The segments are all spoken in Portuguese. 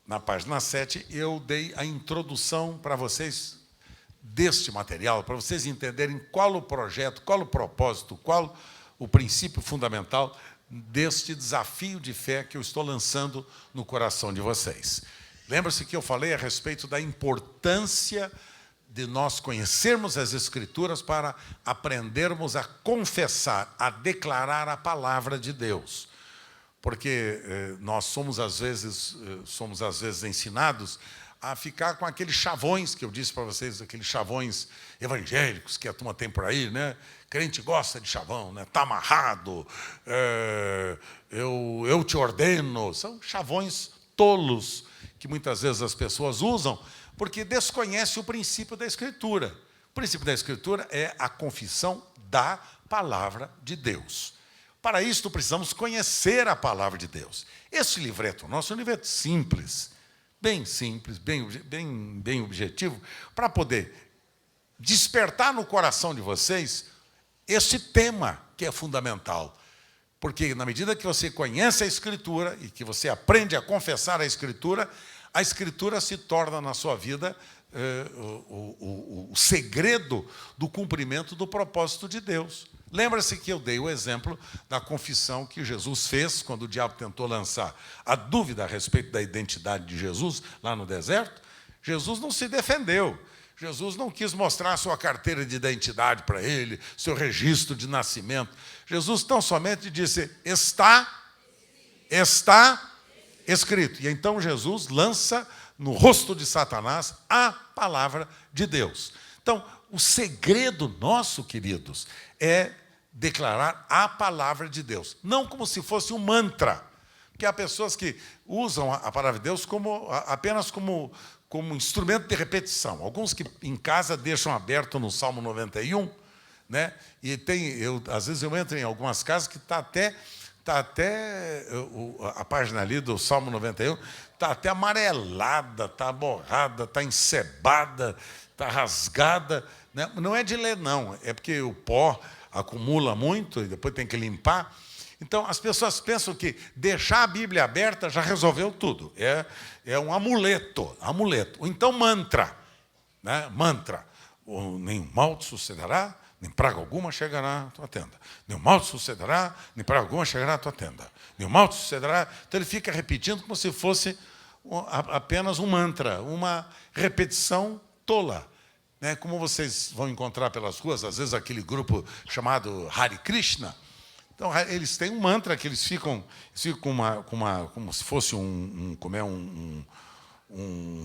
na página 7, eu dei a introdução para vocês deste material, para vocês entenderem qual o projeto, qual o propósito, qual o princípio fundamental deste desafio de fé que eu estou lançando no coração de vocês. Lembra-se que eu falei a respeito da importância de nós conhecermos as Escrituras para aprendermos a confessar, a declarar a palavra de Deus. Porque nós somos às vezes ensinados a ficar com aqueles chavões que eu disse para vocês, aqueles chavões evangélicos que a turma tem por aí, né? Crente gosta de chavão, né? Está amarrado, eu te ordeno. São chavões tolos que muitas vezes as pessoas usam porque desconhecem o princípio da Escritura. O princípio da Escritura é a confissão da palavra de Deus. Para isto, precisamos conhecer a palavra de Deus. Esse livreto nosso é um livreto simples, bem objetivo, para poder despertar no coração de vocês esse tema que é fundamental. Porque, na medida que você conhece a Escritura e que você aprende a confessar a Escritura se torna na sua vida o segredo do cumprimento do propósito de Deus. Lembra-se que eu dei o exemplo da confissão que Jesus fez quando o diabo tentou lançar a dúvida a respeito da identidade de Jesus lá no deserto? Jesus não se defendeu. Jesus não quis mostrar sua carteira de identidade para ele, seu registro de nascimento. Jesus tão somente disse, está escrito. E então Jesus lança no rosto de Satanás a palavra de Deus. Então, o segredo nosso, queridos, é declarar a palavra de Deus. Não como se fosse um mantra. Porque há pessoas que usam a palavra de Deus apenas como instrumento de repetição. Alguns que em casa deixam aberto no Salmo 91, né? E às vezes eu entro em algumas casas que está até a página ali do Salmo 91, está até amarelada, está borrada, está encebada, está rasgada. Né? Não é de ler, não. É porque o pó acumula muito e depois tem que limpar. Então, as pessoas pensam que deixar a Bíblia aberta já resolveu tudo. É um amuleto. Ou então mantra. Né? Mantra. Nem mal te sucederá, nem praga alguma chegará à tua tenda. Nenhum mal te sucederá, nem praga alguma chegará à tua tenda. Nenhum mal te sucederá. Então ele fica repetindo como se fosse apenas um mantra, uma repetição tola. Né? Como vocês vão encontrar pelas ruas, às vezes aquele grupo chamado Hare Krishna. Então eles têm um mantra que eles ficam como se fosse um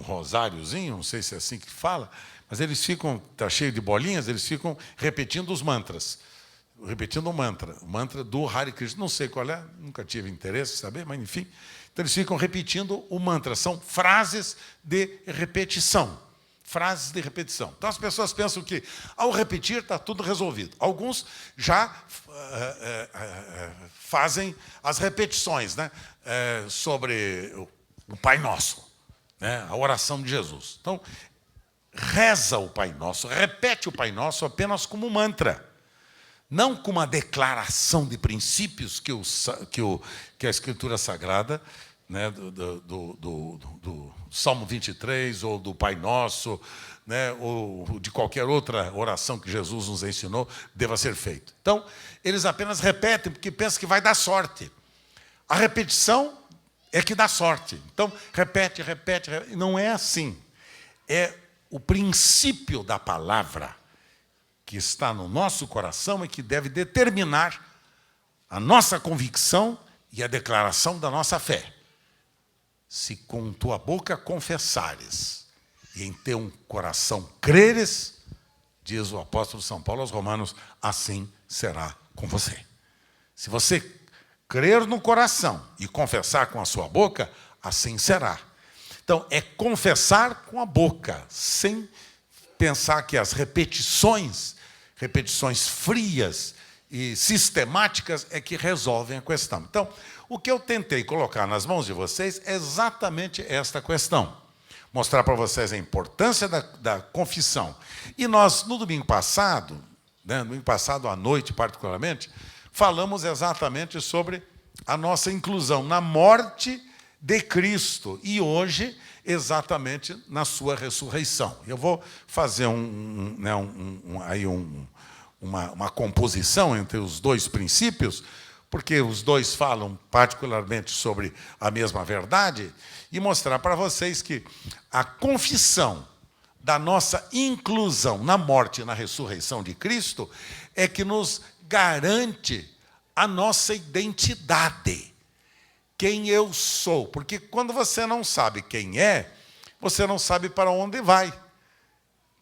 rosáriozinho, não sei se é assim que fala, mas eles ficam, está cheio de bolinhas, eles ficam repetindo os mantras. Repetindo o mantra do Hare Krishna. Não sei qual é, nunca tive interesse em saber, mas enfim. Então eles ficam repetindo o mantra. São frases de repetição. Frases de repetição. Então as pessoas pensam que ao repetir está tudo resolvido. Alguns já fazem as repetições, né? Sobre o Pai Nosso, né? A oração de Jesus. Então, reza o Pai Nosso, repete o Pai Nosso apenas como mantra, não como uma declaração de princípios que a Escritura Sagrada, né, do Salmo 23, ou do Pai Nosso, né, ou de qualquer outra oração que Jesus nos ensinou, deva ser feito. Então, eles apenas repetem porque pensam que vai dar sorte. A repetição é que dá sorte. Então, repete. Não é assim. É o princípio da palavra que está no nosso coração e que deve determinar a nossa convicção e a declaração da nossa fé. Se com tua boca confessares e em teu coração creres, diz o apóstolo São Paulo aos Romanos, assim será com você. Se você crer no coração e confessar com a sua boca, assim será. Então, é confessar com a boca, sem pensar que as repetições frias e sistemáticas é que resolvem a questão. Então, o que eu tentei colocar nas mãos de vocês é exatamente esta questão. Mostrar para vocês a importância da confissão. E nós, no domingo passado, né, domingo passado à noite particularmente, falamos exatamente sobre a nossa inclusão na morte de Cristo e hoje exatamente na sua ressurreição. Eu vou fazer uma composição entre os dois princípios, porque os dois falam particularmente sobre a mesma verdade, e mostrar para vocês que a confissão da nossa inclusão na morte e na ressurreição de Cristo é que nos garante a nossa identidade. Quem eu sou. Porque quando você não sabe quem é, você não sabe para onde vai.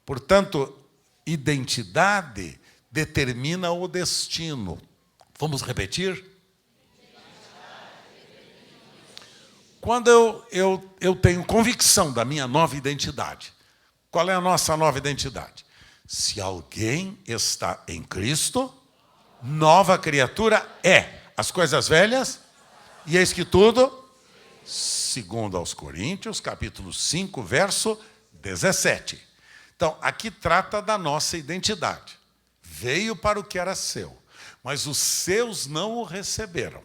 Portanto, identidade determina o destino. Vamos repetir? Quando eu tenho convicção da minha nova identidade, qual é a nossa nova identidade? Se alguém está em Cristo, nova criatura é. As coisas velhas, e eis que tudo, segundo aos Coríntios, capítulo 5, verso 17. Então, aqui trata da nossa identidade. Veio para o que era seu, mas os seus não o receberam.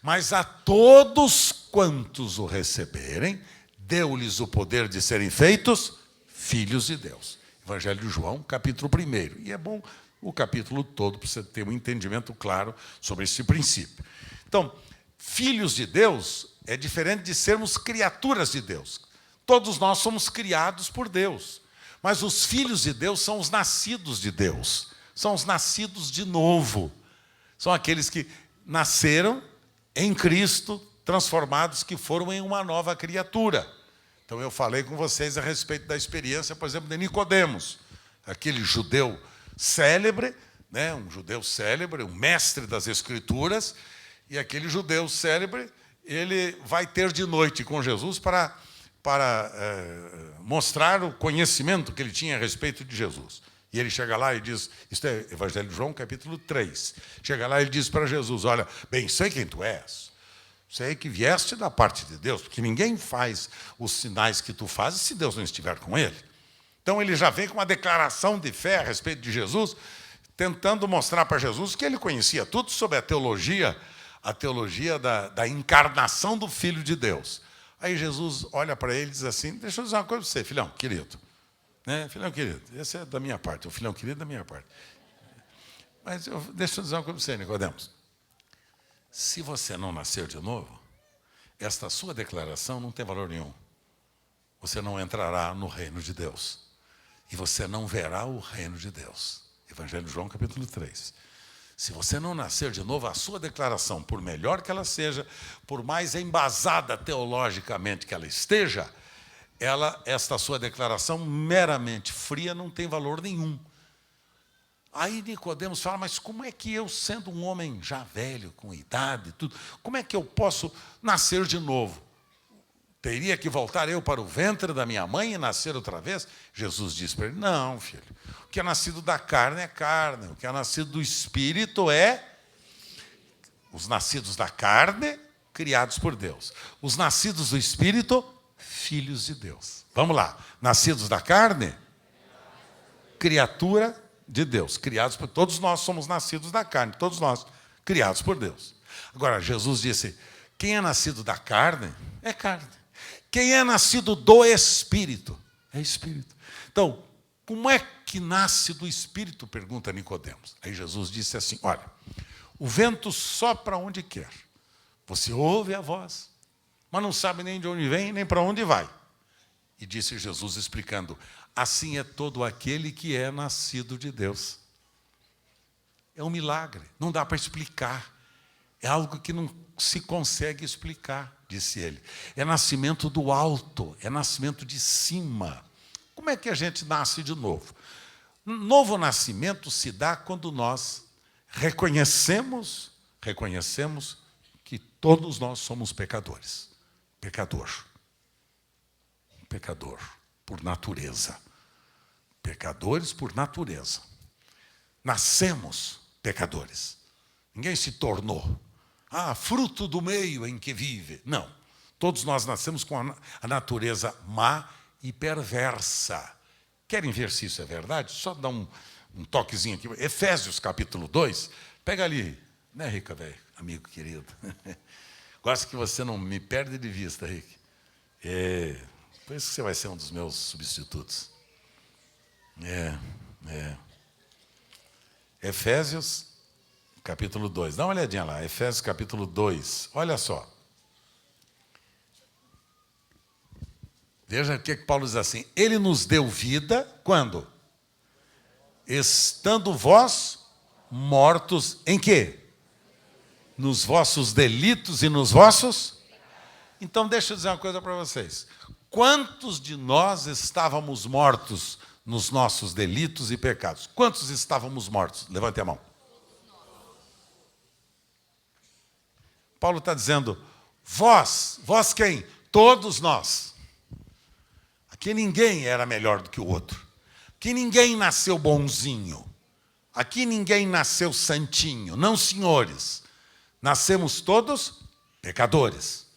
Mas a todos quantos o receberem, deu-lhes o poder de serem feitos filhos de Deus. Evangelho de João, capítulo 1. E é bom o capítulo todo para você ter um entendimento claro sobre esse princípio. Então, filhos de Deus é diferente de sermos criaturas de Deus. Todos nós somos criados por Deus. Mas os filhos de Deus são os nascidos de Deus. São os nascidos de novo. São aqueles que nasceram em Cristo, transformados, que foram em uma nova criatura. Então eu falei com vocês a respeito da experiência, por exemplo, de Nicodemos, aquele judeu célebre, né, um mestre das Escrituras, e aquele judeu célebre, ele vai ter de noite com Jesus para mostrar o conhecimento que ele tinha a respeito de Jesus. E ele chega lá e diz, isto é Evangelho de João, capítulo 3. Chega lá e ele diz para Jesus, olha, bem, sei quem tu és. Sei que vieste da parte de Deus, porque ninguém faz os sinais que tu fazes se Deus não estiver com ele. Então ele já vem com uma declaração de fé a respeito de Jesus, tentando mostrar para Jesus que ele conhecia tudo sobre a teologia da encarnação do Filho de Deus. Aí Jesus olha para ele e diz assim, deixa eu dizer uma coisa para você, filhão querido. Filhão querido, esse é da minha parte, o filhão querido é da minha parte. Mas deixa eu dizer uma coisa para você, Nicodemos. Se você não nascer de novo, esta sua declaração não tem valor nenhum. Você não entrará no reino de Deus. E você não verá o reino de Deus. Evangelho de João, capítulo 3. Se você não nascer de novo, a sua declaração, por melhor que ela seja, por mais embasada teologicamente que ela esteja, esta sua declaração meramente fria não tem valor nenhum. Aí Nicodemos fala, mas como é que eu, sendo um homem já velho, com idade e tudo, como é que eu posso nascer de novo? Teria que voltar eu para o ventre da minha mãe e nascer outra vez? Jesus disse para ele, não, filho, o que é nascido da carne é carne, o que é nascido do Espírito é os nascidos da carne, criados por Deus. Os nascidos do Espírito, filhos de Deus. Vamos lá. Nascidos da carne, criatura de Deus. Criados por... Todos nós somos nascidos da carne. Todos nós criados por Deus. Agora, Jesus disse, quem é nascido da carne, é carne. Quem é nascido do Espírito, é Espírito. Então, como é que nasce do Espírito? Pergunta Nicodemos. Aí Jesus disse assim, olha, o vento sopra onde quer. Você ouve a voz, mas não sabe nem de onde vem, nem para onde vai. E disse Jesus explicando, assim é todo aquele que é nascido de Deus. É um milagre, não dá para explicar. É algo que não se consegue explicar, disse ele. É nascimento do alto, é nascimento de cima. Como é que a gente nasce de novo? Novo nascimento se dá quando nós reconhecemos que todos nós somos pecadores. Pecador por natureza. Pecadores por natureza. Nascemos pecadores. Ninguém se tornou. Fruto do meio em que vive. Não. Todos nós nascemos com a natureza má e perversa. Querem ver se isso é verdade? Só dá um toquezinho aqui. Efésios capítulo 2. Pega ali, né, Rica, velho? Amigo querido. Gosto que você não me perde de vista, Rick. Por isso que você vai ser um dos meus substitutos. Efésios, capítulo 2. Dá uma olhadinha lá. Efésios, capítulo 2. Olha só. Veja o que Paulo diz assim. Ele nos deu vida, quando? Estando vós mortos em quê? Nos vossos delitos e nos vossos... Então, deixa eu dizer uma coisa para vocês. Quantos de nós estávamos mortos nos nossos delitos e pecados? Quantos estávamos mortos? Levante a mão. Paulo está dizendo, vós quem? Todos nós. Aqui ninguém era melhor do que o outro. Aqui ninguém nasceu bonzinho. Aqui ninguém nasceu santinho. Não, senhores. Nascemos todos pecadores.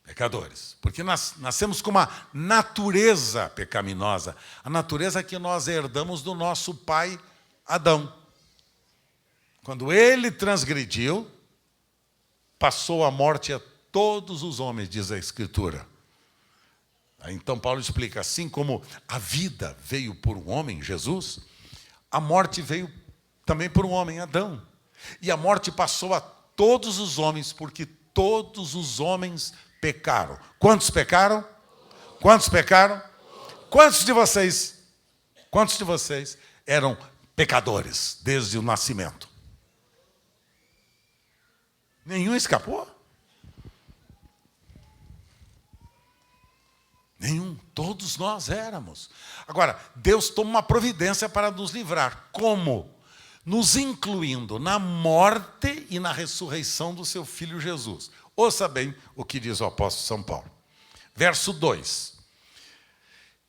Pecadores. Porque nós nascemos com uma natureza pecaminosa. A natureza que nós herdamos do nosso pai Adão. Quando ele transgrediu, passou a morte a todos os homens, diz a Escritura. Então Paulo explica, assim como a vida veio por um homem, Jesus, a morte veio também por um homem, Adão. E a morte passou a todos os homens, porque todos os homens pecaram. Quantos pecaram? Quantos pecaram? Quantos de vocês eram pecadores desde o nascimento? Nenhum escapou? Nenhum. Todos nós éramos. Agora, Deus toma uma providência para nos livrar. Como? Nos incluindo na morte e na ressurreição do seu Filho Jesus. Ouça bem o que diz o apóstolo São Paulo. Verso 2.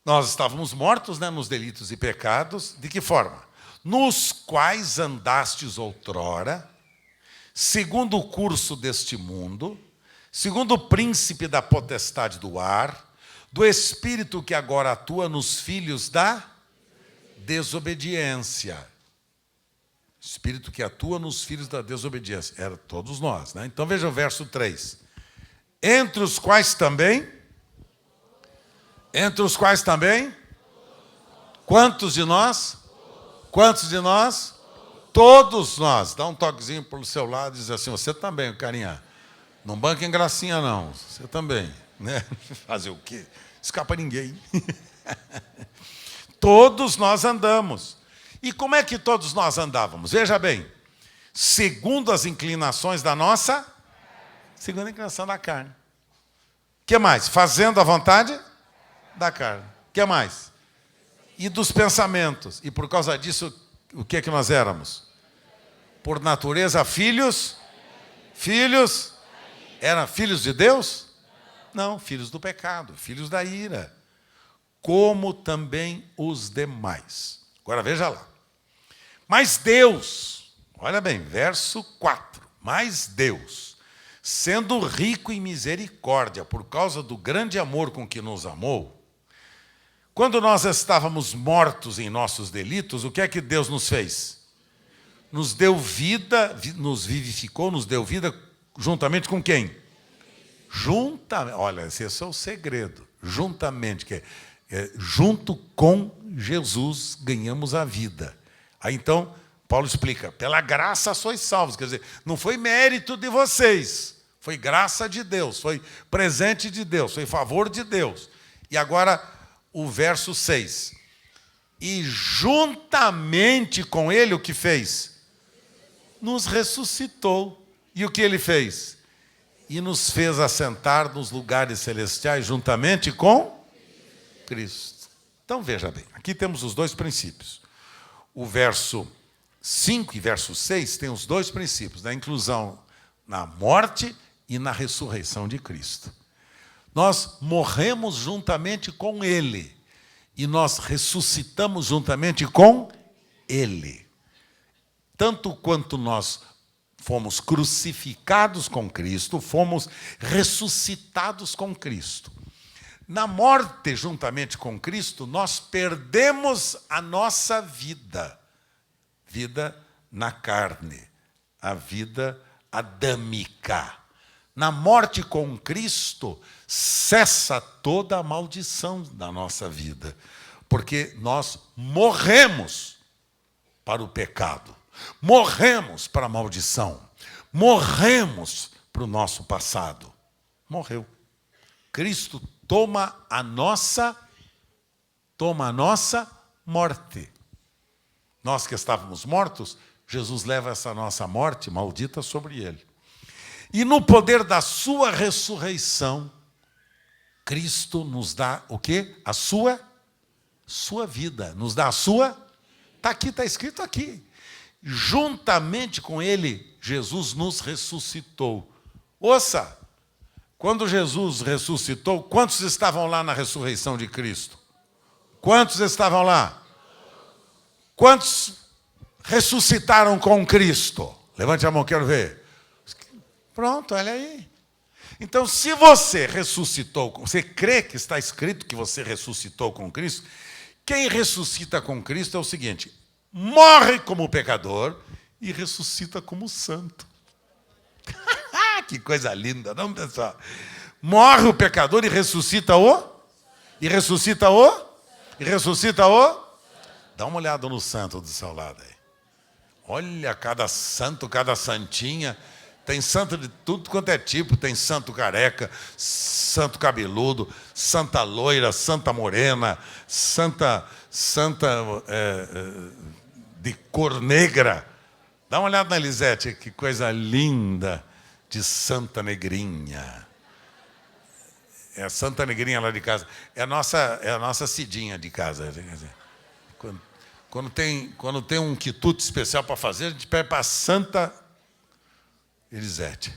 Nós estávamos mortos, nos delitos e pecados. De que forma? Nos quais andastes outrora, segundo o curso deste mundo, segundo o príncipe da potestade do ar, do espírito que agora atua nos filhos da desobediência. Espírito que atua nos filhos da desobediência. Era todos nós, Então veja o verso 3. Entre os quais também? Quantos de nós? Quantos de nós? Todos nós. Dá um toquezinho pelo seu lado e diz assim, você também, carinha. Não banca em gracinha, não. Você também. Fazer o quê? Escapa ninguém. Todos nós andamos. E como é que todos nós andávamos? Veja bem. Segundo as inclinações da nossa... Segundo a inclinação da carne. O que mais? Fazendo a vontade da carne. O que mais? E dos pensamentos. E por causa disso, o que é que nós éramos? Por natureza, filhos? Filhos? Eram filhos de Deus? Não, filhos do pecado, filhos da ira, como também os demais. Agora veja lá. Mas Deus, olha bem, verso 4. Mas Deus, sendo rico em misericórdia, por causa do grande amor com que nos amou, quando nós estávamos mortos em nossos delitos, o que é que Deus nos fez? Nos deu vida, nos vivificou, nos deu vida juntamente com quem? Juntamente, olha, esse é o segredo. Juntamente, junto com Jesus ganhamos a vida. Aí então, Paulo explica, pela graça sois salvos. Quer dizer, não foi mérito de vocês, foi graça de Deus, foi presente de Deus, foi favor de Deus. E agora, o verso 6. E juntamente com ele, o que fez? Nos ressuscitou. E o que ele fez? E nos fez assentar nos lugares celestiais juntamente com Cristo. Então, veja bem, aqui temos os dois princípios. O verso 5 e verso 6 tem os dois princípios, da inclusão na morte e na ressurreição de Cristo. Nós morremos juntamente com Ele e nós ressuscitamos juntamente com Ele. Tanto quanto nós fomos crucificados com Cristo, fomos ressuscitados com Cristo. Na morte, juntamente com Cristo, nós perdemos a nossa vida. Vida na carne, a vida adâmica. Na morte com Cristo, cessa toda a maldição da nossa vida, porque nós morremos para o pecado, morremos para a maldição, morremos para o nosso passado. Morreu. Cristo toma a nossa morte. Nós que estávamos mortos, Jesus leva essa nossa morte maldita sobre ele. E no poder da sua ressurreição, Cristo nos dá o quê? A sua vida. Nos dá a sua... Está aqui, está escrito aqui. Juntamente com ele, Jesus nos ressuscitou. Ouça, quando Jesus ressuscitou, quantos estavam lá na ressurreição de Cristo? Quantos estavam lá? Quantos ressuscitaram com Cristo? Levante a mão, quero ver. Pronto, olha aí. Então, se você ressuscitou, você crê que está escrito que você ressuscitou com Cristo, quem ressuscita com Cristo é o seguinte: morre como pecador e ressuscita como santo. Que coisa linda, não, pessoal? Morre o pecador e ressuscita o? E ressuscita o? E ressuscita o? Dá uma olhada no santo do seu lado aí. Olha, cada santo, cada santinha. Tem santo de tudo quanto é tipo. Tem santo careca, santo cabeludo, santa loira, santa morena, santa de cor negra. Dá uma olhada na Elisete, que coisa linda de santa negrinha. É a santa negrinha lá de casa. É a nossa Cidinha de casa. Quando tem um quitute especial para fazer, a gente pede para a santa Elisete.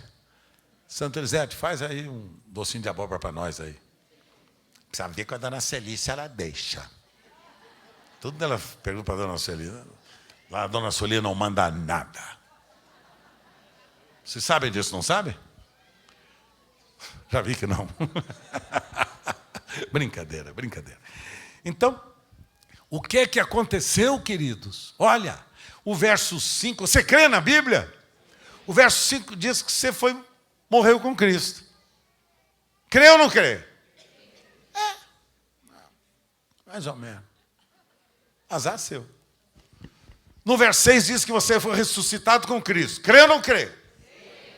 Santa Elisete, faz aí um docinho de abóbora para nós aí. Precisa ver com a dona Celícia, ela deixa. Tudo ela pergunta para a dona Celícia. Lá a dona Celícia não manda nada. Vocês sabem disso, não sabem? Já vi que não. Brincadeira. Então, o que é que aconteceu, queridos? Olha, o verso 5, você crê na Bíblia? O verso 5 diz que você morreu com Cristo. Crê ou não crê? Mais ou menos. Azar seu. No verso 6 diz que você foi ressuscitado com Cristo. Crê ou não crê?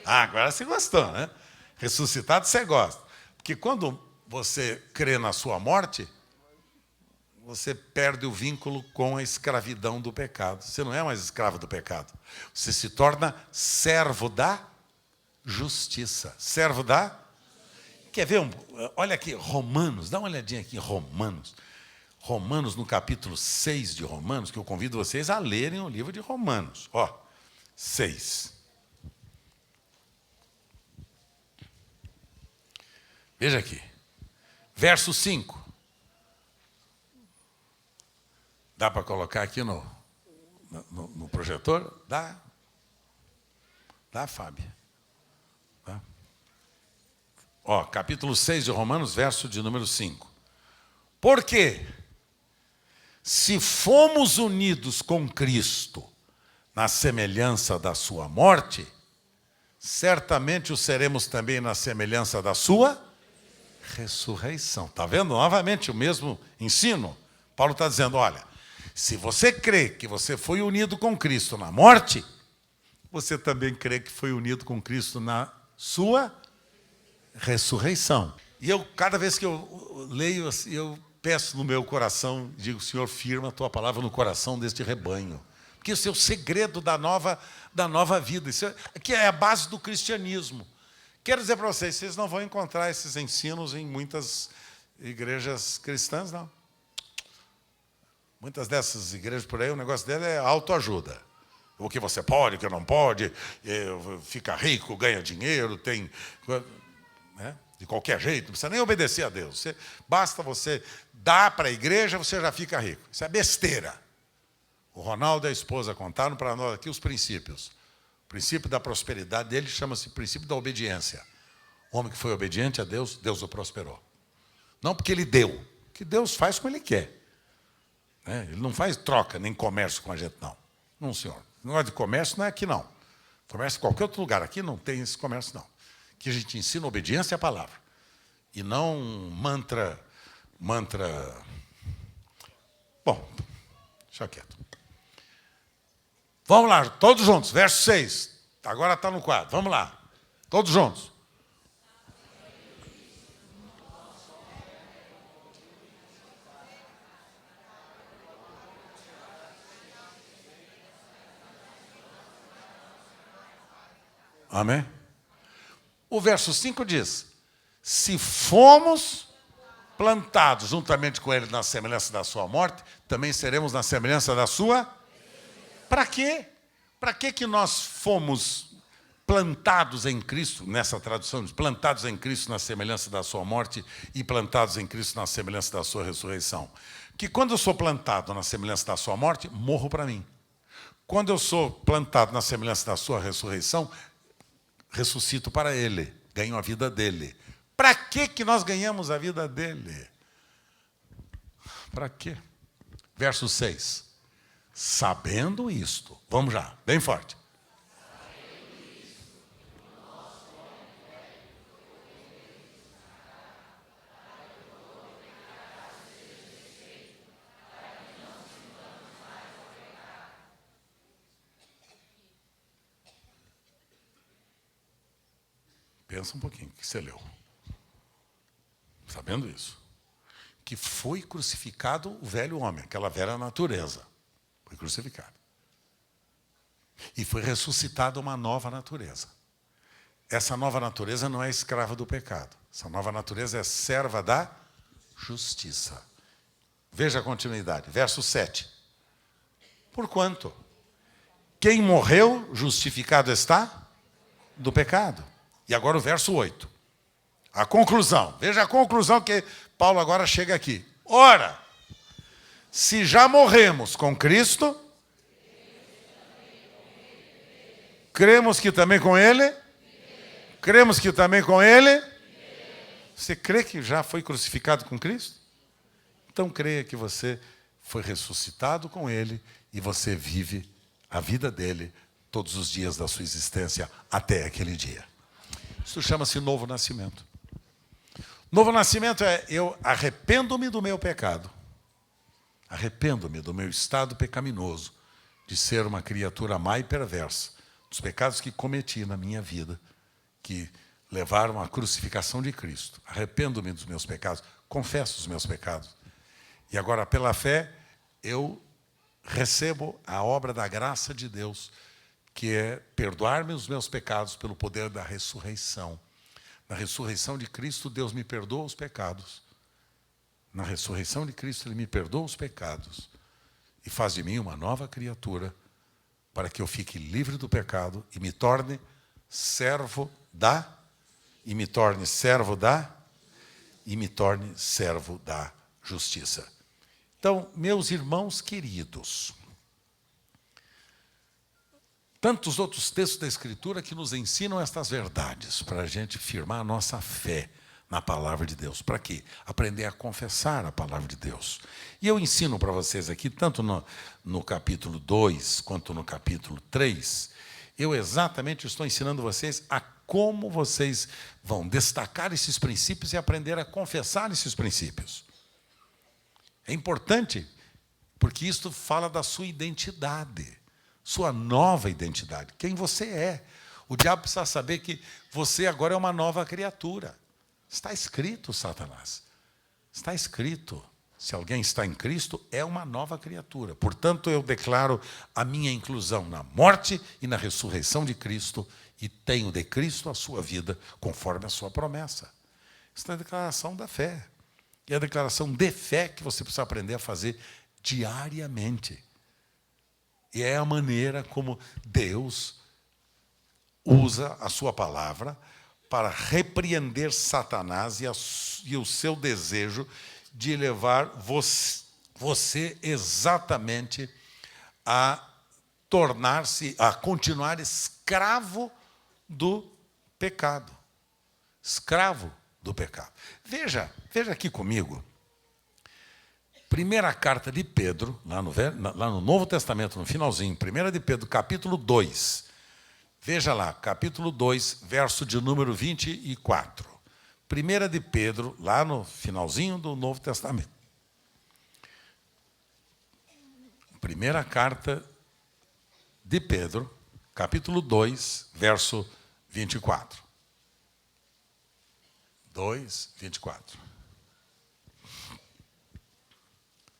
Agora você gostou, né? Ressuscitado você gosta. Porque quando você crê na sua morte, você perde o vínculo com a escravidão do pecado. Você não é mais escravo do pecado. Você se torna servo da justiça. Servo da... Quer ver? Olha aqui, Romanos. Dá uma olhadinha aqui em Romanos. Romanos, no capítulo 6 de Romanos, que eu convido vocês a lerem o livro de Romanos. 6. Veja aqui. Verso 5. Dá para colocar aqui no projetor? Dá. Dá, Fábio. Dá. Capítulo 6 de Romanos, verso de número 5. Por quê? Se fomos unidos com Cristo na semelhança da sua morte, certamente o seremos também na semelhança da sua ressurreição. Está vendo? Novamente o mesmo ensino. Paulo está dizendo, olha, se você crê que você foi unido com Cristo na morte, você também crê que foi unido com Cristo na sua ressurreição. E eu, cada vez que eu leio, eu peço no meu coração, digo, Senhor, firma a tua palavra no coração deste rebanho. Porque isso é o segredo da nova vida. Isso aqui é a base do cristianismo. Quero dizer para vocês, vocês não vão encontrar esses ensinos em muitas igrejas cristãs, não. Muitas dessas igrejas por aí, o negócio dela é autoajuda. O que você pode, o que não pode, fica rico, ganha dinheiro, tem... Né? De qualquer jeito, não precisa nem obedecer a Deus. Basta você dar para a igreja, você já fica rico. Isso é besteira. O Ronaldo e a esposa contaram para nós aqui os princípios. O princípio da prosperidade dele chama-se princípio da obediência. O homem que foi obediente a Deus, Deus o prosperou. Não porque ele deu, que Deus faz como ele quer. Ele não faz troca, nem comércio com a gente, não. Não, senhor. O negócio de comércio não é aqui, não. Comércio em qualquer outro lugar. Aqui não tem esse comércio, não. que a gente ensina obediência à palavra. E não mantra. Bom, deixa quieto. Vamos lá, todos juntos, verso 6. Agora está no quadro, vamos lá. Todos juntos. Amém? O verso 5 diz: se fomos plantados juntamente com ele na semelhança da sua morte, também seremos na semelhança da sua. Para quê? Para que nós fomos plantados em Cristo, nessa tradução, plantados em Cristo na semelhança da sua morte e plantados em Cristo na semelhança da sua ressurreição? Que quando eu sou plantado na semelhança da sua morte, morro para mim. Quando eu sou plantado na semelhança da sua ressurreição, ressuscito para ele, ganho a vida dele. Para que nós ganhamos a vida dele? Para quê? Verso 6. Sabendo isto, vamos já, bem forte. Pensa um pouquinho, o que você leu? Sabendo isso, que foi crucificado o velho homem, aquela velha natureza, foi crucificado. E foi ressuscitada uma nova natureza. Essa nova natureza não é escrava do pecado. Essa nova natureza é serva da justiça. Veja a continuidade, verso 7. Porquanto, quem morreu, justificado está do pecado. E agora o verso 8. A conclusão. Veja a conclusão que Paulo agora chega aqui. Ora, se já morremos com Cristo, cremos que também com Ele? Cremos que também com Ele? Você crê que já foi crucificado com Cristo? Então creia que você foi ressuscitado com Ele e você vive a vida dele todos os dias da sua existência até aquele dia. Isso chama-se novo nascimento. Novo nascimento é: eu arrependo-me do meu pecado. Arrependo-me do meu estado pecaminoso, de ser uma criatura má e perversa, dos pecados que cometi na minha vida, que levaram à crucificação de Cristo. Arrependo-me dos meus pecados, confesso os meus pecados. E agora, pela fé, eu recebo a obra da graça de Deus, que é perdoar-me os meus pecados pelo poder da ressurreição. Na ressurreição de Cristo, Deus me perdoa os pecados. Na ressurreição de Cristo, Ele me perdoa os pecados e faz de mim uma nova criatura, para que eu fique livre do pecado e me torne servo da, e me torne servo da, e me torne servo da justiça. Então, meus irmãos queridos, tantos outros textos da Escritura que nos ensinam estas verdades, para a gente firmar a nossa fé na palavra de Deus. Para quê? Aprender a confessar a palavra de Deus. E eu ensino para vocês aqui, tanto no capítulo 2, quanto no capítulo 3, eu exatamente estou ensinando vocês a como vocês vão destacar esses princípios e aprender a confessar esses princípios. É importante, porque isto fala da sua identidade, sua nova identidade, quem você é. O diabo precisa saber que você agora é uma nova criatura. Está escrito, Satanás. Está escrito. Se alguém está em Cristo, é uma nova criatura. Portanto, eu declaro a minha inclusão na morte e na ressurreição de Cristo e tenho de Cristo a sua vida conforme a sua promessa. Isso é a declaração da fé. E a declaração de fé que você precisa aprender a fazer diariamente. E é a maneira como Deus usa a sua palavra para repreender Satanás e o seu desejo de levar você exatamente a tornar-se, a continuar escravo do pecado. Escravo do pecado. Veja aqui comigo. Primeira carta de Pedro, lá no Novo Testamento, no finalzinho, 1 de Pedro, capítulo 2, Veja lá, capítulo 2, verso de número 24. 1 de Pedro, lá no finalzinho do Novo Testamento. Primeira carta de Pedro, capítulo 2, verso 24. 2, 24.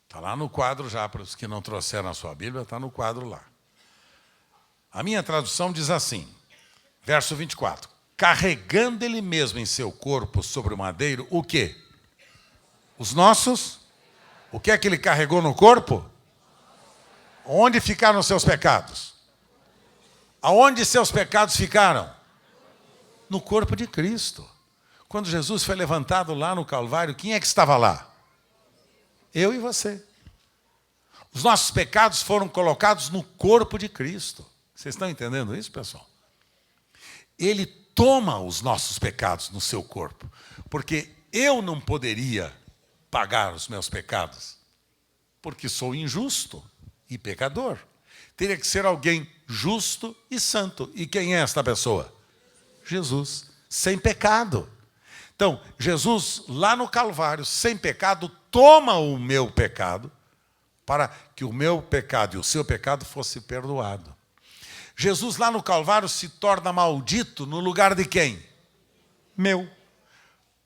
Está lá no quadro já, para os que não trouxeram a sua Bíblia, está no quadro lá. A minha tradução diz assim, verso 24. Carregando ele mesmo em seu corpo sobre o madeiro, o quê? Os nossos? O que é que ele carregou no corpo? Onde ficaram os seus pecados? Aonde seus pecados ficaram? No corpo de Cristo. Quando Jesus foi levantado lá no Calvário, quem é que estava lá? Eu e você. Os nossos pecados foram colocados no corpo de Cristo. Vocês estão entendendo isso, pessoal? Ele toma os nossos pecados no seu corpo, porque eu não poderia pagar os meus pecados, porque sou injusto e pecador. Teria que ser alguém justo e santo. E quem é esta pessoa? Jesus, sem pecado. Então, Jesus, lá no Calvário, sem pecado, toma o meu pecado, para que o meu pecado e o seu pecado fosse perdoado. Jesus, lá no Calvário, se torna maldito no lugar de quem? Meu.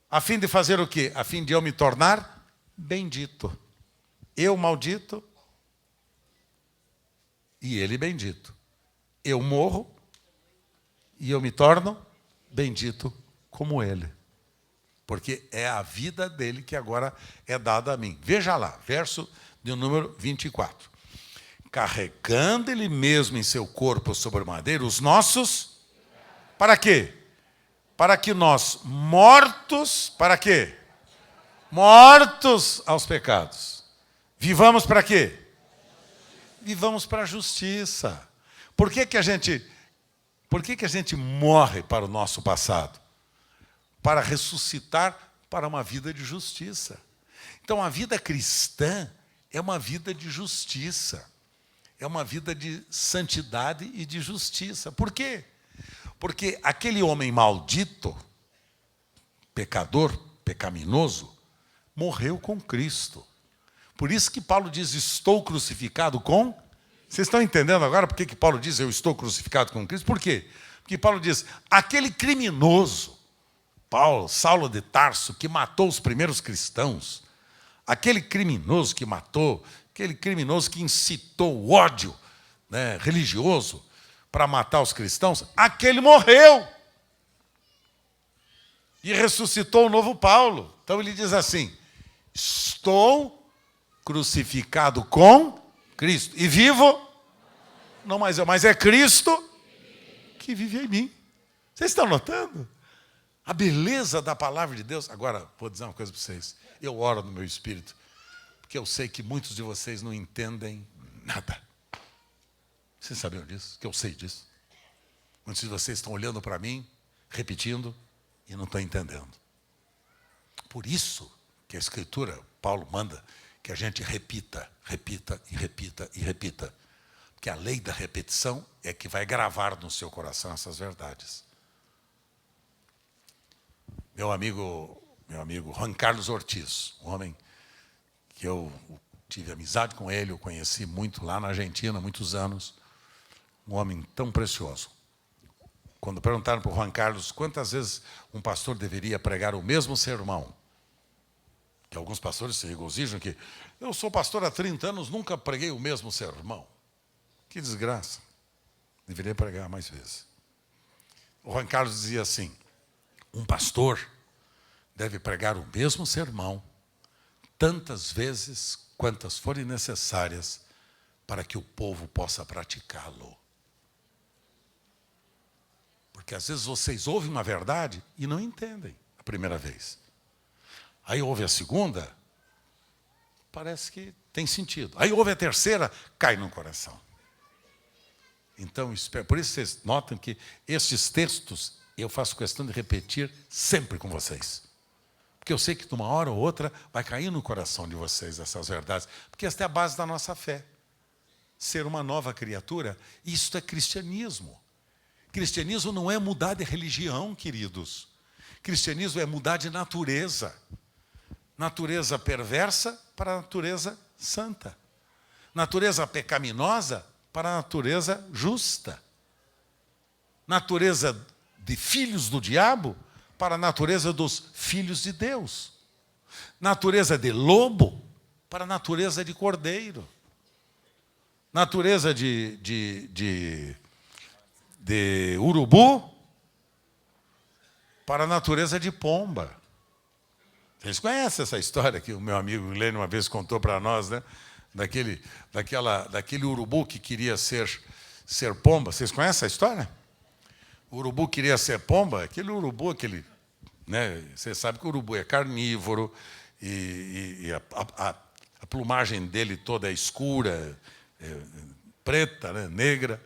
A fim de fazer o quê? A fim de eu me tornar bendito. Eu maldito e ele bendito. Eu morro e eu me torno bendito como ele. Porque é a vida dele que agora é dada a mim. Veja lá, verso de número 24. Carregando ele mesmo em seu corpo sobre o madeiro, os nossos, para quê? Para que nós, mortos, para quê? Mortos aos pecados. Vivamos para quê? Vivamos para a justiça. Por que a gente morre para o nosso passado? Para ressuscitar para uma vida de justiça. Então, a vida cristã é uma vida de justiça. É uma vida de santidade e de justiça. Por quê? Porque aquele homem maldito, pecador, pecaminoso, morreu com Cristo. Por isso que Paulo diz, estou crucificado com... Vocês estão entendendo agora por que Paulo diz, eu estou crucificado com Cristo? Por quê? Porque Paulo diz, aquele criminoso, Saulo de Tarso, que matou os primeiros cristãos, aquele criminoso que matou, aquele criminoso que incitou o ódio, né, religioso para matar os cristãos, aquele morreu e ressuscitou o novo Paulo. Então ele diz assim, estou crucificado com Cristo e vivo, não mais eu, mas é Cristo que vive em mim. Vocês estão notando? A beleza da palavra de Deus. Agora, vou dizer uma coisa para vocês. Eu oro no meu espírito, porque eu sei que muitos de vocês não entendem nada. Vocês sabiam disso? Que eu sei disso. Muitos de vocês estão olhando para mim, repetindo, e não estão entendendo. Por isso que a Escritura, Paulo manda que a gente repita, repita e repita e repita. Porque a lei da repetição é que vai gravar no seu coração essas verdades. Meu amigo Juan Carlos Ortiz, um homem que eu tive amizade com ele, eu conheci muito lá na Argentina, há muitos anos, um homem tão precioso. Quando perguntaram para o Juan Carlos quantas vezes um pastor deveria pregar o mesmo sermão, que alguns pastores se regozijam que eu sou pastor há 30 anos, nunca preguei o mesmo sermão. Que desgraça. Deveria pregar mais vezes. O Juan Carlos dizia assim, um pastor deve pregar o mesmo sermão tantas vezes quantas forem necessárias para que o povo possa praticá-lo. Porque às vezes vocês ouvem uma verdade e não entendem a primeira vez. Aí ouve a segunda, parece que tem sentido. Aí ouve a terceira, cai no coração. Então, por isso vocês notam que esses textos eu faço questão de repetir sempre com vocês. Porque eu sei que de uma hora ou outra vai cair no coração de vocês essas verdades. Porque esta é a base da nossa fé. Ser uma nova criatura, isto é cristianismo. Cristianismo não é mudar de religião, queridos. Cristianismo é mudar de natureza. Natureza perversa para a natureza santa. Natureza pecaminosa para a natureza justa. Natureza de filhos do diabo para a natureza dos filhos de Deus. Natureza de lobo para a natureza de cordeiro. Natureza de urubu para a natureza de pomba. Vocês conhecem essa história que o meu amigo Lênin uma vez contou para nós, né? Daquele urubu que queria ser pomba. Vocês conhecem essa história? O urubu queria ser pomba. Aquele urubu, né? Você sabe que o urubu é carnívoro e a plumagem dele toda é escura, preta, né? Negra.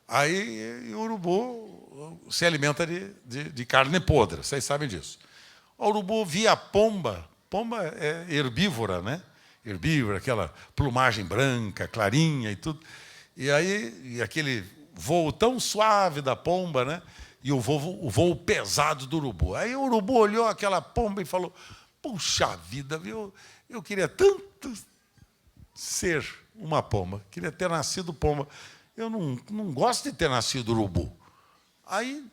Aí o urubu se alimenta de carne podre, vocês sabem disso. O urubu via a pomba é herbívora, né? Herbívora, aquela plumagem branca, clarinha e tudo. E aí, aquele voo tão suave da pomba, né? E o voo pesado do urubu. Aí o urubu olhou aquela pomba e falou: puxa vida, viu? Eu queria tanto ser uma pomba, queria ter nascido pomba. Eu não gosto de ter nascido urubu. Aí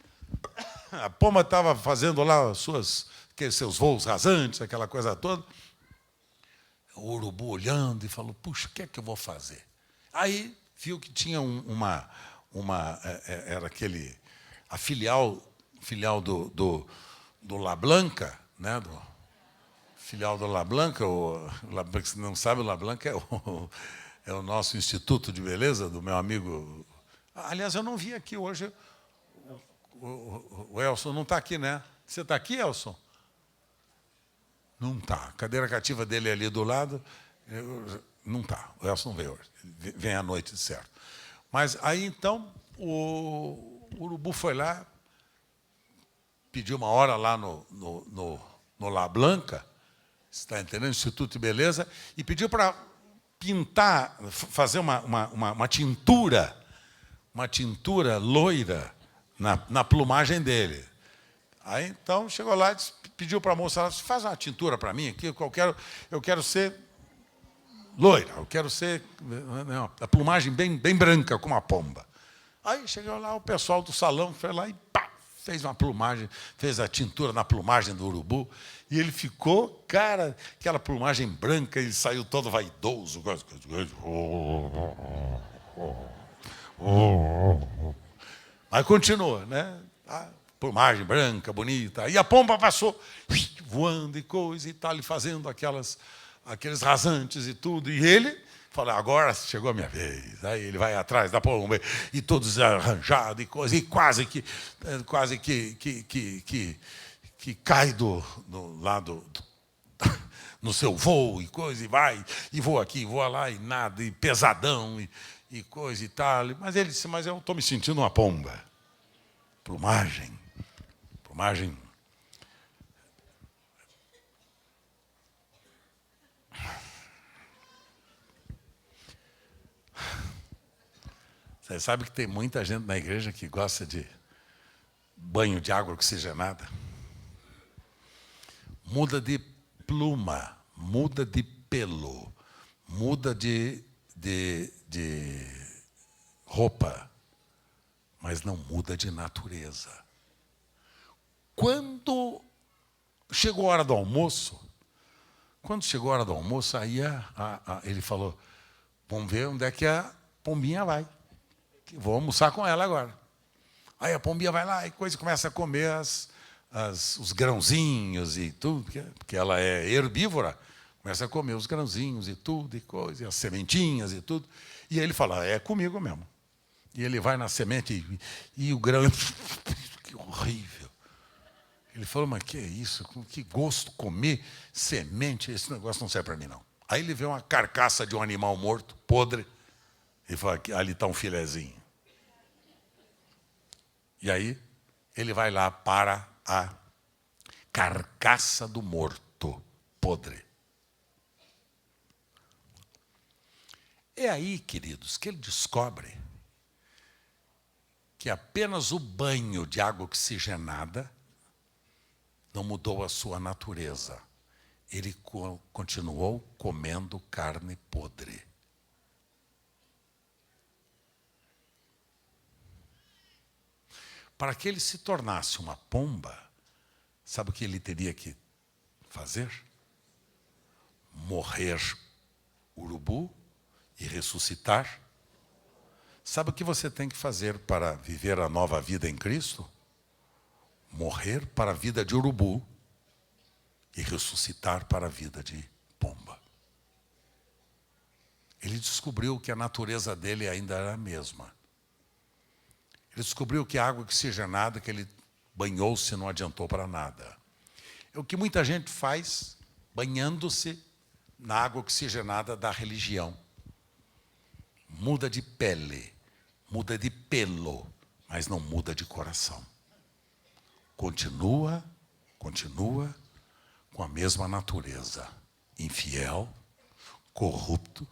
a pomba estava fazendo lá seus voos rasantes, aquela coisa toda. O urubu olhando e falou: puxa, o que é que eu vou fazer? Aí viu que tinha era a filial do La Blanca, né? Filial do La Blanca, se não sabe, o La Blanca é o nosso instituto de beleza do meu amigo. Aliás, eu não vi aqui hoje. O Elson não está aqui, né? Você está aqui, Elson? Não está. A cadeira cativa dele é ali do lado. Não está. O Elson não veio hoje. Vem à noite, certo. Mas aí, então, o urubu foi lá, pediu uma hora lá no La Blanca, você está entendendo? Instituto de Beleza, e pediu para pintar, fazer uma tintura loira na plumagem dele. Aí, então, chegou lá e pediu para a moça: faz uma tintura para mim aqui, eu quero ser loira, eu quero ser a plumagem bem branca, como a pomba. Aí chegou lá o pessoal do salão, foi lá e pá, fez uma plumagem, fez a tintura na plumagem do urubu, e ele ficou, cara, aquela plumagem branca, ele saiu todo vaidoso. Aí continua, né? Plumagem branca, bonita. E a pomba passou voando e coisa e tal, e fazendo aqueles rasantes e tudo. E ele falou: agora chegou a minha vez. Aí ele vai atrás da pomba e todos arranjados e coisa, e quase que cai do lado no seu voo e coisa, e vai, e voa aqui, voa lá, e nada, e pesadão, e coisa e tal. Mas ele disse: mas eu estou me sentindo uma pomba. Plumagem. Você sabe que tem muita gente na igreja que gosta de banho de água oxigenada? Muda de pluma, muda de pelo, muda de roupa, mas não muda de natureza. Quando chegou a hora do almoço, aí ele falou: vamos ver onde é que a pombinha vai. Vou almoçar com ela agora. Aí a pombinha vai lá e começa a comer os grãozinhos e tudo, porque ela é herbívora, começa a comer os grãozinhos e tudo, e coisa, e as sementinhas e tudo. E aí ele fala: é comigo mesmo. E ele vai na semente e o grão... Que horrível. Ele falou: mas que é isso? Que gosto comer semente? Esse negócio não serve para mim, não. Aí ele vê uma carcaça de um animal morto, podre, e fala: ali está um filezinho. E aí ele vai lá para a carcaça do morto, podre. É aí, queridos, que ele descobre que apenas o banho de água oxigenada não mudou a sua natureza. Ele continuou comendo carne podre. Para que ele se tornasse uma pomba, sabe o que ele teria que fazer? Morrer urubu e ressuscitar. Sabe o que você tem que fazer para viver a nova vida em Cristo? Morrer para a vida de urubu e ressuscitar para a vida de pomba. Ele descobriu que a natureza dele ainda era a mesma. Ele descobriu que a água oxigenada que ele banhou-se não adiantou para nada. É o que muita gente faz banhando-se na água oxigenada da religião. Muda de pele, muda de pelo, mas não muda de coração. Continua com a mesma natureza. Infiel, corrupto,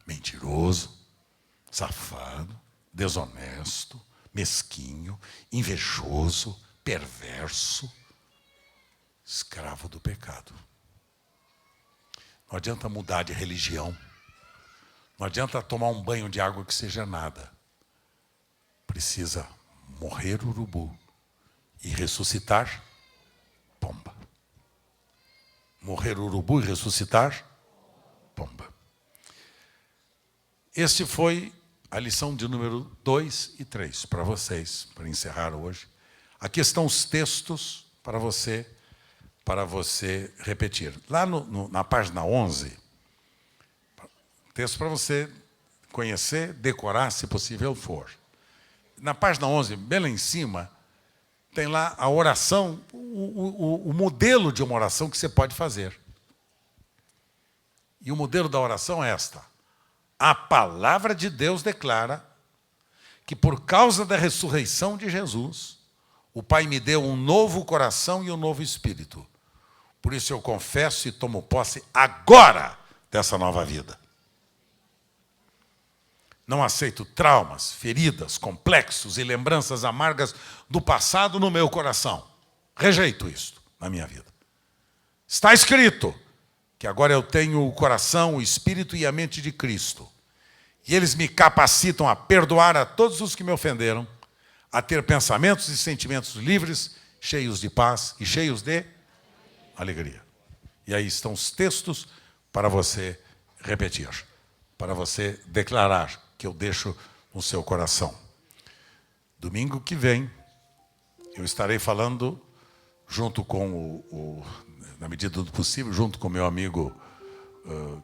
mentiroso, safado, desonesto, mesquinho, invejoso, perverso, escravo do pecado. Não adianta mudar de religião. Não adianta tomar um banho de água oxigenada. Precisa morrer urubu e ressuscitar pomba. Morrer urubu e ressuscitar pomba. Este foi a lição de número 2 e 3 para vocês, para encerrar hoje. Aqui estão os textos para você repetir. Lá na página 11, texto para você conhecer, decorar, se possível for. Na página 11, bem lá em cima, tem lá a oração, o modelo de uma oração que você pode fazer. E o modelo da oração é esta. A palavra de Deus declara que por causa da ressurreição de Jesus, o Pai me deu um novo coração e um novo espírito. Por isso eu confesso e tomo posse agora dessa nova vida. Não aceito traumas, feridas, complexos e lembranças amargas do passado no meu coração. Rejeito isto na minha vida. Está escrito que agora eu tenho o coração, o espírito e a mente de Cristo. E eles me capacitam a perdoar a todos os que me ofenderam, a ter pensamentos e sentimentos livres, cheios de paz e cheios de alegria. E aí estão os textos para você repetir, para você declarar que eu deixo no seu coração. Domingo que vem, eu estarei falando, junto com na medida do possível, junto com meu amigo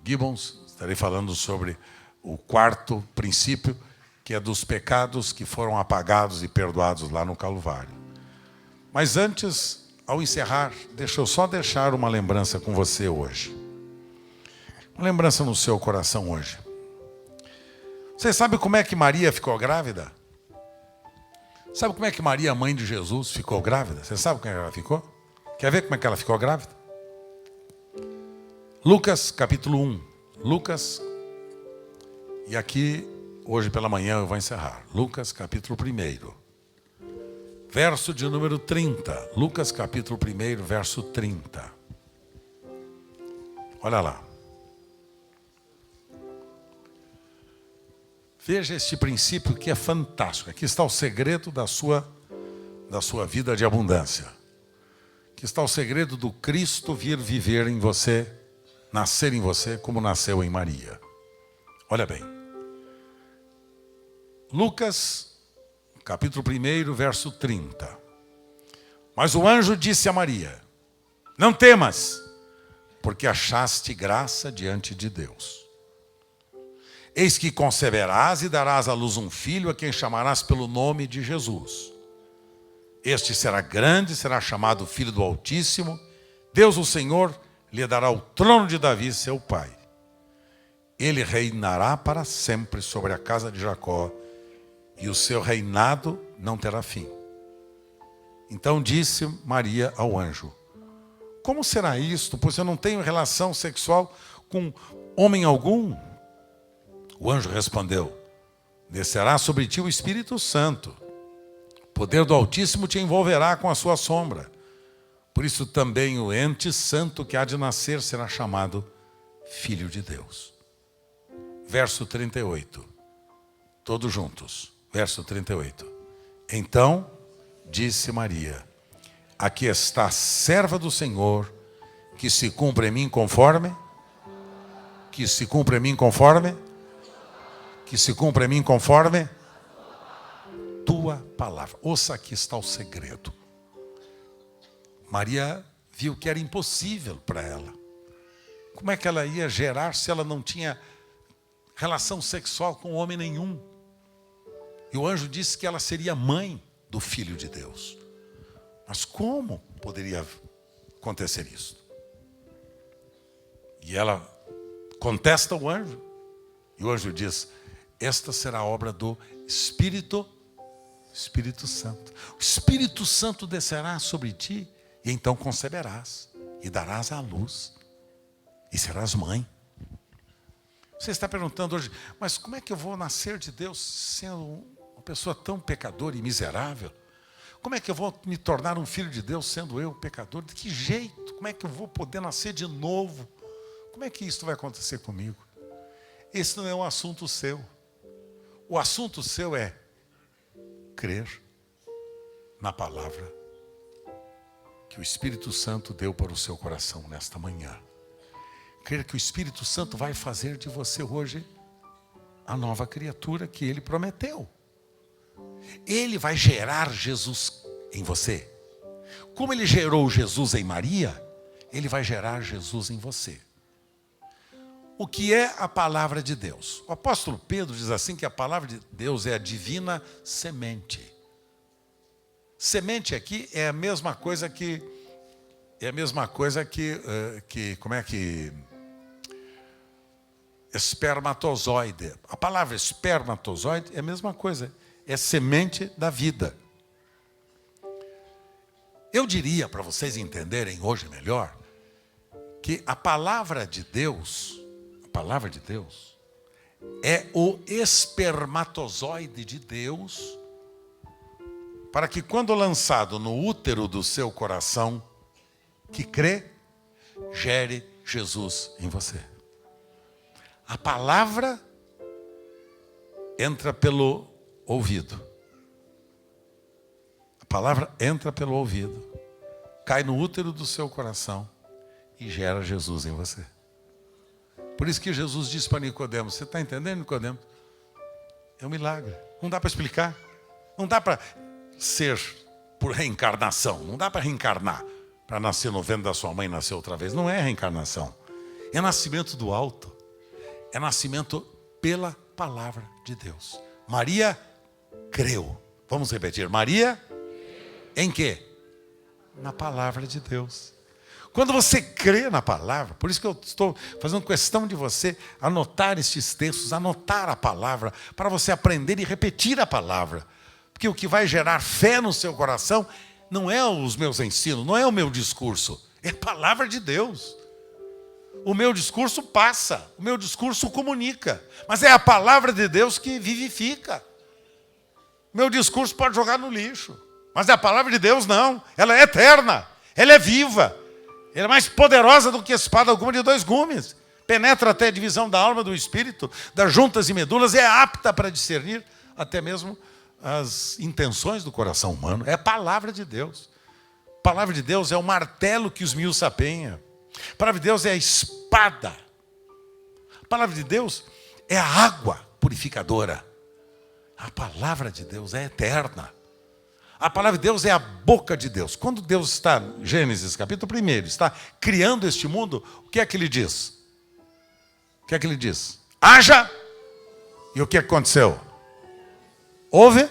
Gibbons, estarei falando sobre o quarto princípio, que é dos pecados que foram apagados e perdoados lá no Calvário. Mas antes, ao encerrar, deixa eu só deixar uma lembrança com você hoje. Uma lembrança no seu coração hoje. Você sabe como é que Maria ficou grávida? Sabe como é que Maria, mãe de Jesus, ficou grávida? Você sabe como é que ela ficou? Quer ver como é que ela ficou grávida? Lucas, capítulo 1. Lucas, e aqui, hoje pela manhã eu vou encerrar. Lucas, capítulo 1. Verso de número 30. Lucas, capítulo 1, verso 30. Olha lá. Veja este princípio que é fantástico. Aqui está o segredo da sua vida de abundância. Aqui está o segredo do Cristo vir viver em você, nascer em você como nasceu em Maria. Olha bem. Lucas, capítulo 1, verso 30. Mas o anjo disse a Maria: não temas, porque achaste graça diante de Deus. Eis que conceberás e darás à luz um filho, a quem chamarás pelo nome de Jesus. Este será grande, será chamado Filho do Altíssimo. Deus, o Senhor, lhe dará o trono de Davi, seu pai. Ele reinará para sempre sobre a casa de Jacó, e o seu reinado não terá fim. Então disse Maria ao anjo: como será isto, pois eu não tenho relação sexual com homem algum? O anjo respondeu: descerá sobre ti o Espírito Santo. O poder do Altíssimo te envolverá com a sua sombra. Por isso também o ente santo que há de nascer será chamado Filho de Deus. Verso 38. Todos juntos. Verso 38. Então disse Maria: aqui está a serva do Senhor, que se cumpra em mim conforme, que se cumpra em mim conforme, que se cumpra em mim conforme tua palavra. Ouça, aqui está o segredo. Maria viu que era impossível para ela. Como é que ela ia gerar se ela não tinha relação sexual com homem nenhum? E o anjo disse que ela seria mãe do Filho de Deus. Mas como poderia acontecer isso? E ela contesta o anjo. E o anjo diz: esta será a obra do Espírito Santo. O Espírito Santo descerá sobre ti, e então conceberás, e darás à luz, e serás mãe. Você está perguntando hoje: mas como é que eu vou nascer de Deus sendo uma pessoa tão pecadora e miserável? Como é que eu vou me tornar um filho de Deus sendo eu pecador? De que jeito? Como é que eu vou poder nascer de novo? Como é que isso vai acontecer comigo? Esse não é um assunto seu. O assunto seu é crer na palavra que o Espírito Santo deu para o seu coração nesta manhã. Crer que o Espírito Santo vai fazer de você hoje a nova criatura que Ele prometeu. Ele vai gerar Jesus em você. Como Ele gerou Jesus em Maria, Ele vai gerar Jesus em você. O que é a palavra de Deus? O apóstolo Pedro diz assim que a palavra de Deus é a divina semente. Semente aqui é a mesma coisa que espermatozoide. A palavra espermatozoide é a mesma coisa, é semente da vida. Eu diria, para vocês entenderem hoje melhor, que a palavra de Deus é o espermatozoide de Deus, para que quando lançado no útero do seu coração, que crê, gere Jesus em você. A palavra entra pelo ouvido. A palavra entra pelo ouvido, cai no útero do seu coração e gera Jesus em você. Por isso que Jesus disse para Nicodemos: você está entendendo, Nicodemos? É um milagre. Não dá para explicar. Não dá para ser por reencarnação. Não dá para reencarnar. Para nascer no ventre da sua mãe e nascer outra vez. Não é reencarnação. É nascimento do alto. É nascimento pela palavra de Deus. Maria creu. Vamos repetir. Maria em quê? Na palavra de Deus. Quando você crê na palavra, por isso que eu estou fazendo questão de você anotar estes textos, anotar a palavra, para você aprender e repetir a palavra. Porque o que vai gerar fé no seu coração não é os meus ensinos, não é o meu discurso, é a palavra de Deus. O meu discurso passa, o meu discurso comunica, mas é a palavra de Deus que vivifica. O meu discurso pode jogar no lixo, mas a palavra de Deus não, ela é eterna, ela é viva. Ela é mais poderosa do que a espada alguma de dois gumes. Penetra até a divisão da alma, do espírito, das juntas e medulas. É apta para discernir até mesmo as intenções do coração humano. É a palavra de Deus. A palavra de Deus é o martelo que os miúdos sapeiam. A palavra de Deus é a espada. A palavra de Deus é a água purificadora. A palavra de Deus é eterna. A palavra de Deus é a boca de Deus. Quando Deus está, Gênesis capítulo 1, está criando este mundo, o que é que ele diz? O que é que ele diz? Haja! E o que aconteceu? Houve?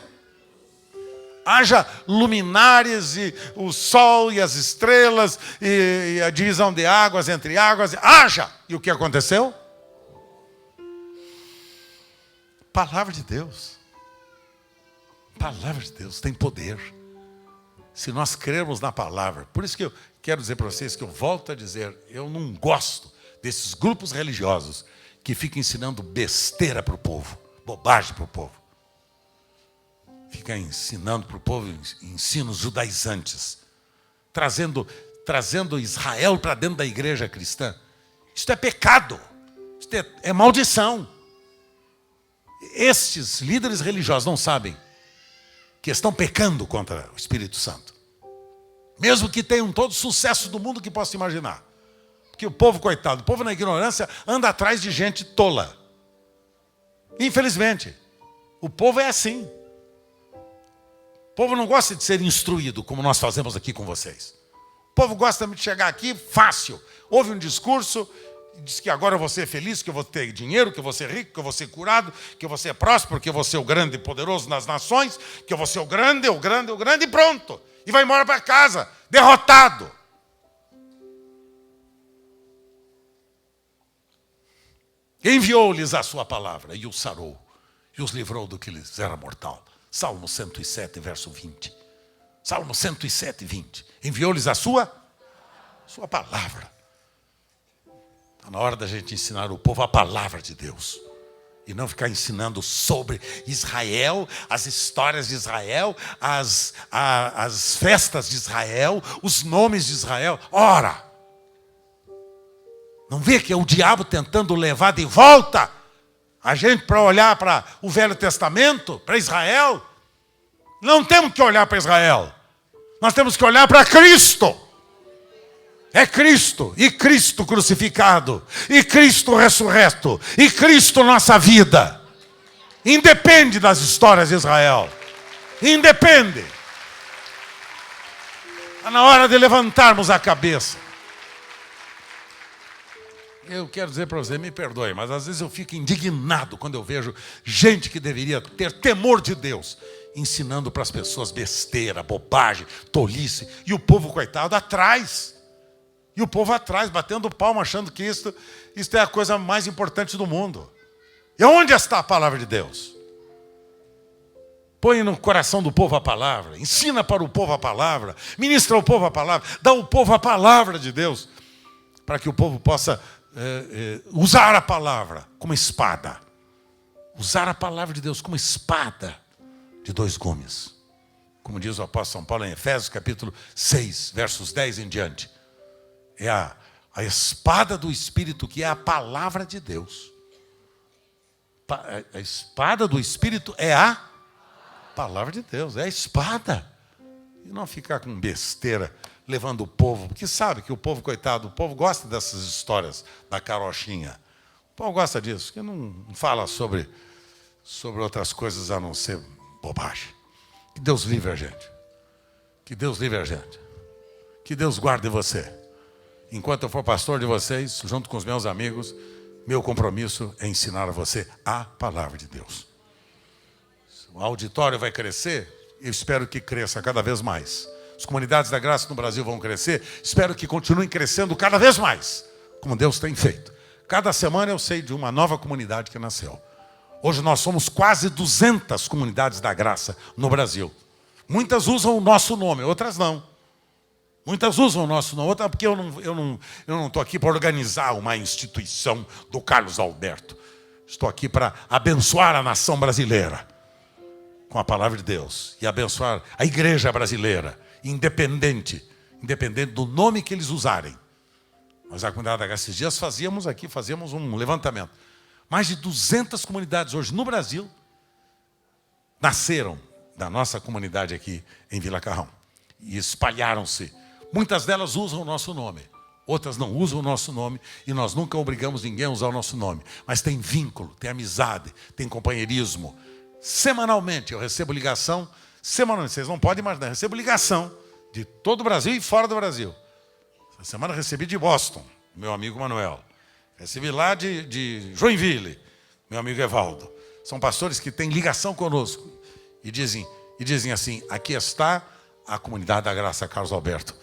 Haja luminares e o sol e as estrelas e a divisão de águas entre águas. Haja! E o que aconteceu? Palavra de Deus. A palavra de Deus tem poder. Se nós crermos na palavra. Por isso que eu quero dizer para vocês que eu volto a dizer, eu não gosto desses grupos religiosos que ficam ensinando besteira para o povo, bobagem para o povo. fica ensinando para o povo ensinos judaizantes, trazendo Israel para dentro da igreja cristã. Isto é pecado, isto é maldição. Estes líderes religiosos não sabem que estão pecando contra o Espírito Santo. Mesmo que tenham todo o sucesso do mundo que possa imaginar. Porque o povo, coitado, o povo na ignorância anda atrás de gente tola. Infelizmente, o povo é assim. O povo não gosta de ser instruído, como nós fazemos aqui com vocês. O povo gosta de chegar aqui fácil. Ouve um discurso, diz que agora eu vou ser feliz, que eu vou ter dinheiro, que eu vou ser rico, que eu vou ser curado, que eu vou ser próspero, que eu vou ser o grande e poderoso nas nações, que eu vou ser o grande e pronto. E vai embora para casa, derrotado. Enviou-lhes a sua palavra e os sarou, e os livrou do que lhes era mortal. Salmo 107, verso 20. Salmo 107, 20. Enviou-lhes a sua palavra. Está na hora da gente ensinar o povo a palavra de Deus. E não ficar ensinando sobre Israel, as histórias de Israel, as festas de Israel, os nomes de Israel. Ora! Não vê que é o diabo tentando levar de volta a gente para olhar para o Velho Testamento, para Israel? Não temos que olhar para Israel. Nós temos que olhar para Cristo. É Cristo, e Cristo crucificado, e Cristo ressurreto, e Cristo nossa vida. Independe das histórias de Israel. Independe. Está na hora de levantarmos a cabeça. Eu quero dizer para você, me perdoe, mas às vezes eu fico indignado quando eu vejo gente que deveria ter temor de Deus, ensinando para as pessoas besteira, bobagem, tolice, e o povo, coitado, atrás. E o povo atrás, batendo palma, achando que isto é a coisa mais importante do mundo. E onde está a palavra de Deus? Põe no coração do povo a palavra, ensina para o povo a palavra, ministra ao povo a palavra, dá ao povo a palavra de Deus, para que o povo possa usar a palavra como espada. Usar a palavra de Deus como espada de dois gumes. Como diz o apóstolo São Paulo em Efésios, capítulo 6, versos 10 em diante. É a espada do Espírito, que é a palavra de Deus. A espada do Espírito é a palavra de Deus, é a espada. E não ficar com besteira, levando o povo, porque sabe que o povo, coitado, o povo gosta dessas histórias da carochinha. O povo gosta disso, que não fala sobre outras coisas a não ser bobagem. Que Deus livre a gente. Que Deus livre a gente. Que Deus guarde você. Enquanto eu for pastor de vocês, junto com os meus amigos, meu compromisso é ensinar a você a palavra de Deus. O auditório vai crescer, eu espero que cresça cada vez mais. As comunidades da graça no Brasil vão crescer, espero que continuem crescendo cada vez mais, como Deus tem feito. Cada semana eu sei de uma nova comunidade que nasceu. Hoje nós somos quase 200 comunidades da graça no Brasil. Muitas usam o nosso nome, outras não. Muitas usam o nosso nome, outras porque eu não estou aqui para organizar uma instituição do Carlos Alberto. Estou aqui para abençoar a nação brasileira com a palavra de Deus e abençoar a igreja brasileira, independente do nome que eles usarem. Nós, a comunidade da graça, esses dias fazíamos um levantamento. Mais de 200 comunidades hoje no Brasil nasceram da nossa comunidade aqui em Vila Carrão e espalharam-se. Muitas delas usam o nosso nome, outras não usam o nosso nome e nós nunca obrigamos ninguém a usar o nosso nome. Mas tem vínculo, tem amizade, tem companheirismo. Semanalmente eu recebo ligação, vocês não podem imaginar, eu recebo ligação de todo o Brasil e fora do Brasil. Essa semana eu recebi de Boston, meu amigo Manuel. Recebi lá de Joinville, meu amigo Evaldo. São pastores que têm ligação conosco e dizem assim: aqui está a comunidade da graça Carlos Alberto.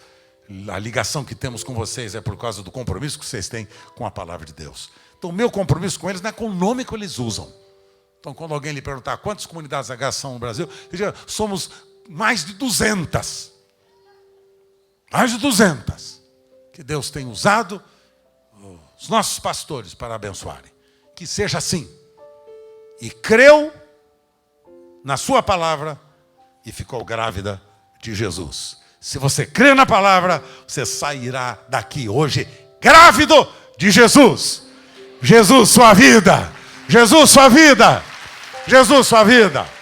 A ligação que temos com vocês é por causa do compromisso que vocês têm com a palavra de Deus. Então, o meu compromisso com eles não é com o nome que eles usam. Então, quando alguém lhe perguntar quantas comunidades da graça são no Brasil, eu digo, somos mais de 200. Mais de 200. Que Deus tem usado os nossos pastores para abençoarem. Que seja assim. E creu na sua palavra e ficou grávida de Jesus. Se você crê na palavra, você sairá daqui hoje grávido de Jesus. Jesus, sua vida. Jesus, sua vida. Jesus, sua vida.